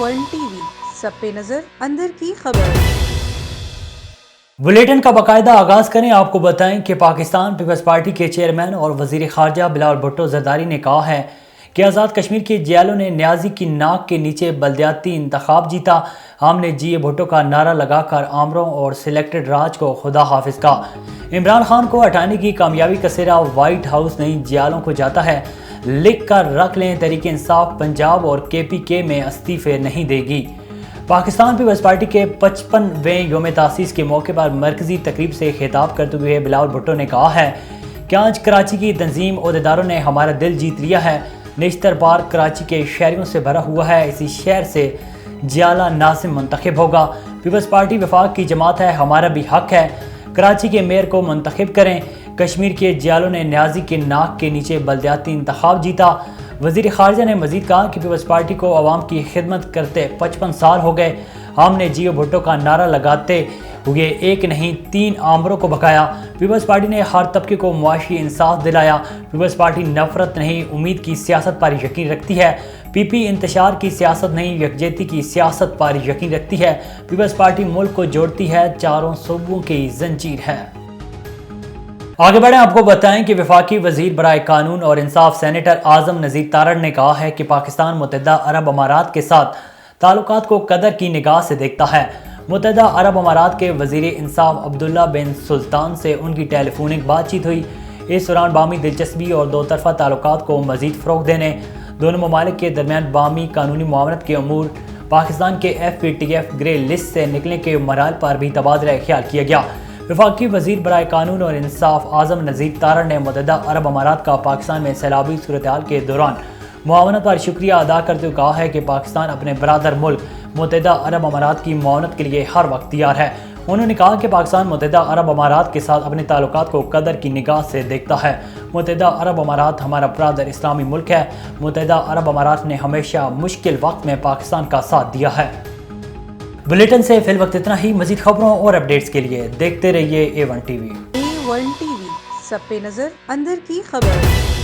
One T V, سب پہ نظر، اندر کی خبر۔ بلیٹن کا باقاعدہ آغاز کریں۔ آپ کو بتائیں کہ پاکستان پیپلز پارٹی کے چیئرمین اور وزیر خارجہ بلاول بھٹو زرداری نے کہا ہے کہ آزاد کشمیر کے جیلوں نے نیازی کی ناک کے نیچے بلدیاتی انتخاب جیتا۔ ہم نے جی اے بھٹو کا نعرہ لگا کر آمروں اور سلیکٹڈ راج کو خدا حافظ کہا۔ عمران خان کو ہٹانے کی کامیابی کا سہرا وائٹ ہاؤس نہیں جیلوں کو جاتا ہے، لکھ کر رکھ لیں، تحریک انصاف پنجاب اور کے پی کے میں استعفے نہیں دے گی۔ پاکستان پیپلز پارٹی کے 55ویں یوم تاسیس کے موقع پر مرکزی تقریب سے خطاب کرتے ہوئے بلاول بھٹو نے کہا ہے کہ آج کراچی کی تنظیم عہدیداروں نے ہمارا دل جیت لیا ہے۔ نشتر پارک کراچی کے شہریوں سے بھرا ہوا ہے، اسی شہر سے جیالہ ناظم منتخب ہوگا۔ پیپلز پارٹی وفاق کی جماعت ہے، ہمارا بھی حق ہے، کراچی کے میئر کو منتخب کریں۔ کشمیر کے جیالوں نے نیازی کے ناک کے نیچے بلدیاتی انتخاب جیتا۔ وزیر خارجہ نے مزید کہا کہ پیپلز پارٹی کو عوام کی خدمت کرتے 55 سال ہو گئے۔ ہم نے جی اے بھٹو کا نعرہ لگاتے ہوئے ایک نہیں 3 آمروں کو بھگایا۔ پیپلز پارٹی نے ہر طبقے کو معاشی انصاف دلایا۔ پیپلز پارٹی نفرت نہیں، امید کی سیاست پر یقین رکھتی ہے۔ پی پی انتشار کی سیاست نہیں، یکجہتی کی سیاست پر یقین رکھتی ہے۔ پیپلز پارٹی ملک کو جوڑتی ہے، چاروں صوبوں کی زنجیر ہے۔ آگے بڑھیں، آپ کو بتائیں کہ وفاقی وزیر برائے قانون اور انصاف سینیٹر اعظم نذیر تارڑ نے کہا ہے کہ پاکستان متحدہ عرب امارات کے ساتھ تعلقات کو قدر کی نگاہ سے دیکھتا ہے۔ متحدہ عرب امارات کے وزیر انصاف عبداللہ بن سلطان سے ان کی ٹیلی فونک بات چیت ہوئی۔ اس دوران باہمی دلچسپی اور دو طرفہ تعلقات کو مزید فروغ دینے، دونوں ممالک کے درمیان باہمی قانونی معاونت کے امور، پاکستان کے F P T F grey list سے نکلنے کے مراحل پر بھی تبادلہ خیال کیا گیا۔ وفاقی وزیر برائے قانون اور انصاف اعظم نذیر تارڑ نے متحدہ عرب امارات کا پاکستان میں سیلابی صورتحال کے دوران معاونت پر شکریہ ادا کرتے ہوئے کہا ہے کہ پاکستان اپنے برادر ملک متحدہ عرب امارات کی معاونت کے لیے ہر وقت تیار ہے۔ انہوں نے کہا کہ پاکستان متحدہ عرب امارات کے ساتھ اپنے تعلقات کو قدر کی نگاہ سے دیکھتا ہے۔ متحدہ عرب امارات ہمارا برادر اسلامی ملک ہے۔ متحدہ عرب امارات نے ہمیشہ مشکل وقت میں پاکستان کا ساتھ دیا ہے۔ بلیٹن سے فی الوقت اتنا ہی۔ مزید خبروں اور اپڈیٹس کے لیے دیکھتے رہیے A1 T V. A1 T V, سب پہ نظر، اندر کی خبر۔